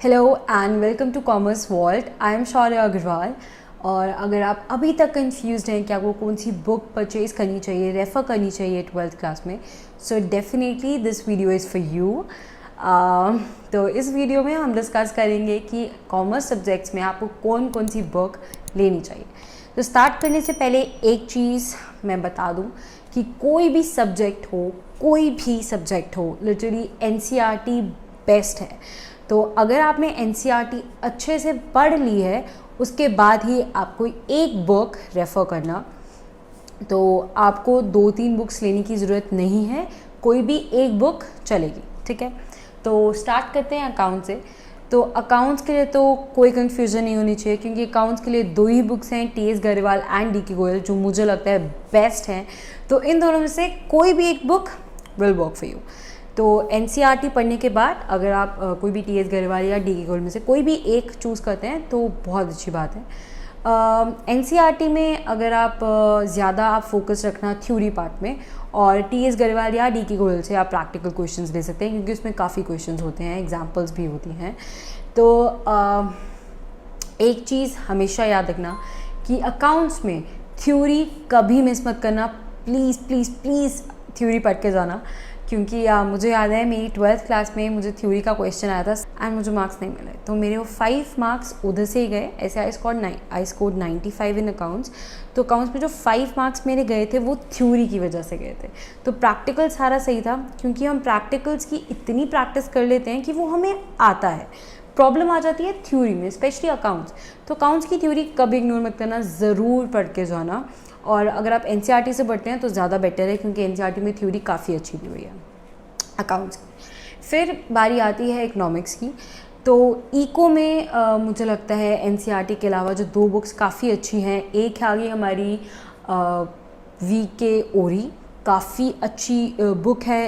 Hello and welcome to Commerce Vault. I am Shaurya Agarwal. और अगर आप अभी तक कंफ्यूज्ड हैं कि आपको कौन सी बुक परचेज़ करनी चाहिए, रेफ़र करनी चाहिए 12th क्लास में, so definitely this video is for you. तो इस वीडियो में हम डिस्कस करेंगे कि कॉमर्स सब्जेक्ट्स में आपको कौन कौन सी बुक लेनी चाहिए। तो स्टार्ट करने से पहले एक चीज़ मैं बता दूं कि कोई भी सब्जेक्ट हो, लिटरली एनसीईआरटी बेस्ट है। तो अगर आपने एनसीईआरटी अच्छे से पढ़ ली है, उसके बाद ही आपको एक बुक रेफ़र करना। तो आपको 2-3 बुक्स लेने की ज़रूरत नहीं है, कोई भी एक बुक चलेगी, ठीक है। तो स्टार्ट करते हैं अकाउंट से। तो अकाउंट्स के लिए तो कोई कन्फ्यूज़न नहीं होनी चाहिए, क्योंकि अकाउंट्स के लिए 2 ही बुक्स हैं, TS Grewal and DK Goyal, जो मुझे लगता है बेस्ट हैं। तो इन दोनों में से कोई भी एक book will work for you. तो एनसीईआरटी पढ़ने के बाद अगर आप कोई भी टीएस गरेवाल या डीके गोयल में से कोई भी एक चूज़ करते हैं तो बहुत अच्छी बात है। एनसीईआरटी में अगर आप ज़्यादा आप फोकस रखना थ्योरी पार्ट में, और टीएस गरेवाल या डीके गोयल से आप प्रैक्टिकल क्वेश्चंस ले सकते हैं, क्योंकि उसमें काफ़ी क्वेश्चंस होते हैं, एग्जांपल्स भी होती हैं। तो एक चीज़ हमेशा याद रखना कि अकाउंट्स में थ्योरी कभी मिस मत करना, प्लीज़ प्लीज़ प्लीज़ थ्योरी पढ़ के जाना। क्योंकि मुझे याद है मेरी 12th क्लास में मुझे थ्योरी का क्वेश्चन आया था एंड मुझे मार्क्स नहीं मिले, तो मेरे वो 5 मार्क्स उधर से ही गए। ऐसे आई स्कोर्ड 95 इन अकाउंट्स। तो अकाउंट्स में जो 5 मार्क्स मेरे गए थे वो थ्योरी की वजह से गए थे। तो प्रैक्टिकल सारा सही था, क्योंकि हम प्रैक्टिकल्स की इतनी प्रैक्टिस कर लेते हैं कि वो हमें आता है। प्रॉब्लम आ जाती है थ्योरी में, स्पेशली अकाउंट्स। तो अकाउंट्स की थ्योरी कभी इग्नोर मत करना, ज़रूर पढ़ के जाना। और अगर आप एनसीईआरटी से पढ़ते हैं तो ज़्यादा बेटर है, क्योंकि एनसीईआरटी में थ्योरी काफ़ी अच्छी दी हुई है अकाउंट्स की। फिर बारी आती है इकोनॉमिक्स की। तो इको में मुझे लगता है एनसीईआरटी के अलावा जो 2 बुक्स काफ़ी अच्छी हैं, एक आ गई हमारी वीके ओरी, काफ़ी अच्छी बुक है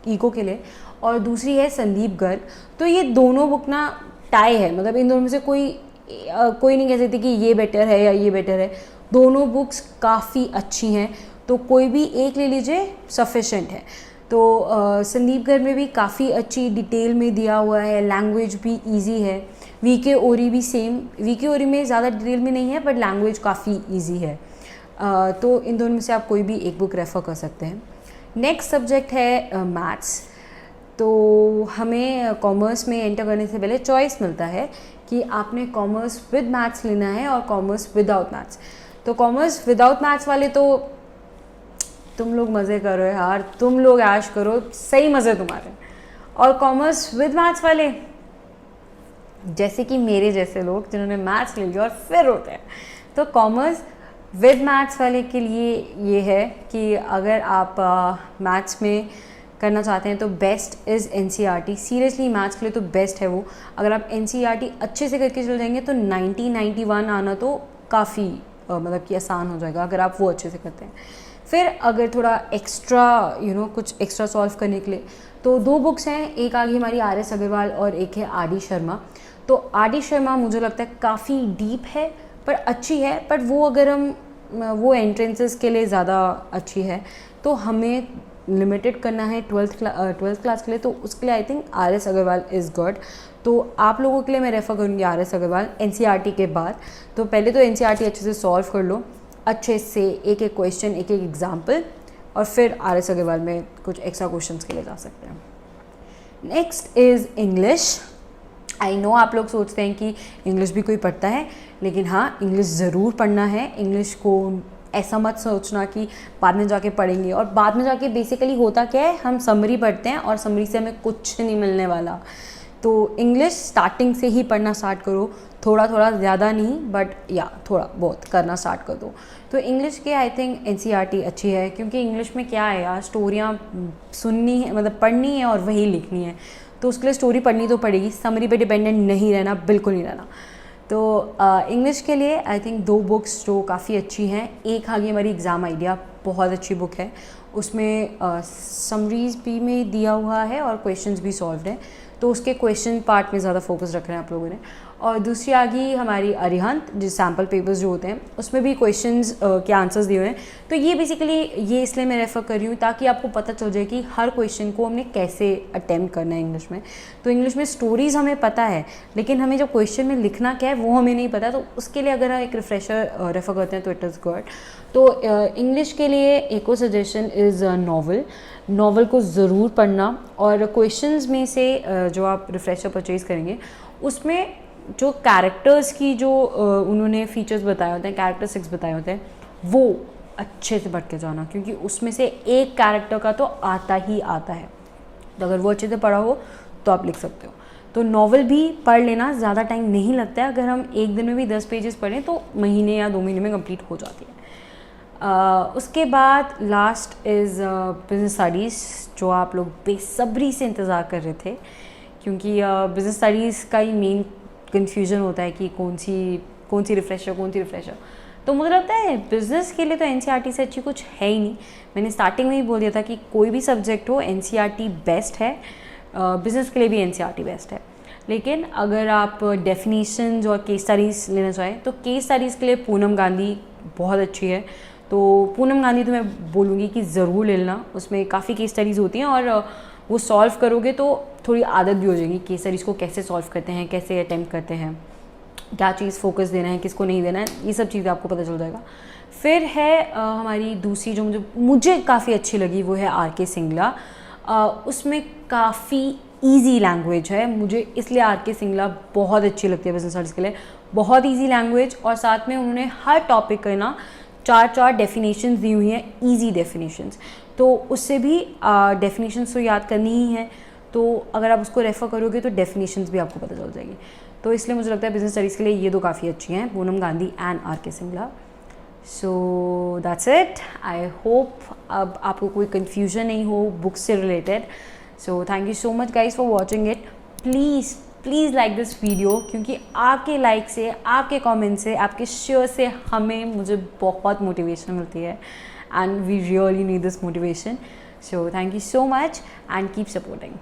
इको के लिए, और दूसरी है संदीप गर्ग। तो ये दोनों बुक ना टाई है, मतलब इन दोनों में से कोई नहीं कह सकती कि ये बेटर है या ये बेटर है। दोनों बुक्स काफ़ी अच्छी हैं, तो कोई भी एक ले लीजिए, सफिशेंट है। तो संदीप गर्ग में भी काफ़ी अच्छी डिटेल में दिया हुआ है, लैंग्वेज भी इजी है। वीके ओरी भी सेम, वीके ओरी में ज़्यादा डिटेल में नहीं है, बट लैंग्वेज काफ़ी इजी है। तो इन दोनों में से आप कोई भी एक बुक रेफ़र कर सकते हैं। नेक्स्ट सब्जेक्ट है मैथ्स। तो हमें कॉमर्स में एंटर करने से पहले चॉइस मिलता है कि आपने कॉमर्स विद मैथ्स लेना है और कॉमर्स विदाउट मैथ्स। तो कॉमर्स विदाउट मैथ्स वाले तो तुम लोग मज़े करो यार, तुम लोग ऐश करो, सही मज़े तुम्हारे। और कॉमर्स विद मैथ्स वाले, जैसे कि मेरे जैसे लोग जिन्होंने मैथ्स ले लिया और फिर रोते हैं, तो कॉमर्स विद मैथ्स वाले के लिए ये है कि अगर आप मैथ्स में करना चाहते हैं तो best is NCERT. Seriously maths के लिए तो बेस्ट है वो। अगर आप एनसीईआरटी अच्छे से करके चल जाएंगे तो 90-91 आना तो काफ़ी मतलब कि आसान हो जाएगा, अगर आप वो अच्छे से करते हैं। फिर अगर थोड़ा एक्स्ट्रा कुछ एक्स्ट्रा सॉल्व करने के लिए, तो 2 बुक्स हैं, एक आ गई हमारी आर.एस. अग्रवाल और एक है आर.डी. शर्मा। तो आर.डी. शर्मा मुझे लगता है काफ़ी डीप है पर अच्छी है, बट वो अगर हम वो एंट्रेंसेस के लिए ज़्यादा अच्छी है, तो हमें लिमिटेड करना है 12th क्लास के लिए, तो उसके लिए I think RS. Agarwal is good. तो आप लोगों के लिए मैं रेफ़र करूँगी आर.एस. अग्रवाल एनसीईआरटी के बाद। तो पहले तो एनसीईआरटी अच्छे से सॉल्व कर लो, अच्छे से एक एक क्वेश्चन, एक एक एग्जाम्पल, और फिर आर.एस. अग्रवाल में कुछ एक्स्ट्रा क्वेश्चंस के लिए जा सकते हैं। Next is English. I know आप लोग सोचते हैं कि इंग्लिश भी कोई पढ़ता है, लेकिन हाँ, इंग्लिश ज़रूर पढ़ना है। इंग्लिश को ऐसा मत सोचना कि बाद में जाके पढ़ेंगे, और बाद में जाके बेसिकली होता क्या है, हम समरी पढ़ते हैं और समरी से हमें कुछ नहीं मिलने वाला। तो इंग्लिश स्टार्टिंग से ही पढ़ना स्टार्ट करो, थोड़ा थोड़ा, ज़्यादा नहीं, बट या थोड़ा बहुत करना स्टार्ट कर दो। तो इंग्लिश के आई थिंक एनसीईआरटी अच्छी है, क्योंकि इंग्लिश में क्या है यार, स्टोरियाँ सुननी है, मतलब पढ़नी है और वही लिखनी है। तो उसके लिए स्टोरी पढ़नी तो पड़ेगी, समरी पे डिपेंडेंट नहीं रहना, बिल्कुल नहीं रहना। तो इंग्लिश के लिए आई थिंक 2 बुक्स जो काफ़ी अच्छी हैं, एक आ गई हमारी एग्ज़ाम आइडिया, बहुत अच्छी बुक है। उसमें समरीज भी में दिया हुआ है और क्वेश्चंस भी सॉल्व्ड हैं, तो उसके क्वेश्चन पार्ट में ज़्यादा फोकस रखना है आप लोगों ने। और दूसरी आ गई हमारी अरिहंत, जिस सैम्पल पेपर्स जो होते हैं उसमें भी क्वेश्चंस के आंसर्स दिए हुए हैं। तो ये बेसिकली ये इसलिए मैं रेफ़र कर रही हूँ ताकि आपको पता चल जाए कि हर क्वेश्चन को हमने कैसे अटैम्प्ट करना है इंग्लिश में। तो इंग्लिश में स्टोरीज़ हमें पता है, लेकिन हमें जब क्वेश्चन में लिखना क्या है वो हमें नहीं पता। तो उसके लिए अगर एक रिफ्रेशर रेफ़र करते हैं तो इट इज़ गुड। तो इंग्लिश के लिए एक और सजेशन इज़ नॉवल को ज़रूर पढ़ना। और क्वेश्चंस में से जो आप रिफ्रेशर परचेज़ करेंगे उसमें जो कैरेक्टर्स की जो उन्होंने फीचर्स बताए होते हैं, कैरेक्टरिस्टिक्स बताए होते हैं, वो अच्छे से पढ़ के जाना, क्योंकि उसमें से एक कैरेक्टर का तो आता ही आता है। तो अगर वो अच्छे से पढ़ा हो तो आप लिख सकते हो। तो नॉवल भी पढ़ लेना, ज़्यादा टाइम नहीं लगता है। अगर हम एक दिन में भी 10 पेजेस पढ़ें तो महीने या 2 महीने में कंप्लीट हो जाती है। उसके बाद लास्ट इज़ बिज़नेस स्टडीज़, जो आप लोग बेसब्री से इंतज़ार कर रहे थे, क्योंकि बिज़नेस स्टडीज़ का ही मेन कन्फ्यूज़न होता है कि कौन सी रिफ्रेशर। तो मुझे लगता है बिज़नेस के लिए तो एनसीईआरटी से अच्छी कुछ है ही नहीं। मैंने स्टार्टिंग में ही बोल दिया था कि कोई भी सब्जेक्ट हो एनसीईआरटी बेस्ट है, बिज़नेस के लिए भी एनसीईआरटी बेस्ट है। लेकिन अगर आप डेफिनेशंस और केस स्टडीज़ लेना चाहें तो केस स्टडीज़ के लिए पूनम गांधी बहुत अच्छी है। तो पूनम गांधी तो मैं बोलूँगी कि ज़रूर ले लेना। उसमें काफ़ी केस स्टडीज़ होती हैं और वो सॉल्व करोगे तो थोड़ी आदत भी हो जाएगी केस स्टडीज़ को कैसे सॉल्व करते हैं, कैसे अटेम्प्ट करते हैं, क्या चीज़ फोकस देना है, किसको नहीं देना है, ये सब चीज़ें आपको पता चल जाएगा। फिर है हमारी दूसरी जो मुझे काफ़ी अच्छी लगी, वो है आर.के. सिंगला। उसमें काफ़ी ईजी लैंग्वेज है, मुझे इसलिए आर.के. सिंगला बहुत अच्छी लगती है बिजनेस स्टडीज़ के लिए। बहुत ईजी लैंग्वेज, और साथ में उन्होंने हर टॉपिक का ना 4 डेफिनेशंस दी हुई हैं, ईजी डेफिनेशंस। तो उससे भी डेफिनेशंस तो याद करनी ही है, तो अगर आप उसको रेफ़र करोगे तो डेफिनेशंस भी आपको पता चल जाएगी। तो इसलिए मुझे लगता है बिज़नेस स्टडीज़ के लिए ये 2 काफ़ी अच्छी हैं, Poonam Gandhi and RK. Singla. So that's it. I hope अब आपको कोई कन्फ्यूजन नहीं हो बुक्स से related. So thank you so much guys for watching it. Please like this video, क्योंकि आपके लाइक से, आपके कमेंट से, आपके शेयर से मुझे बहुत मोटिवेशन मिलती है, and we really need this motivation. So thank you so much and keep supporting.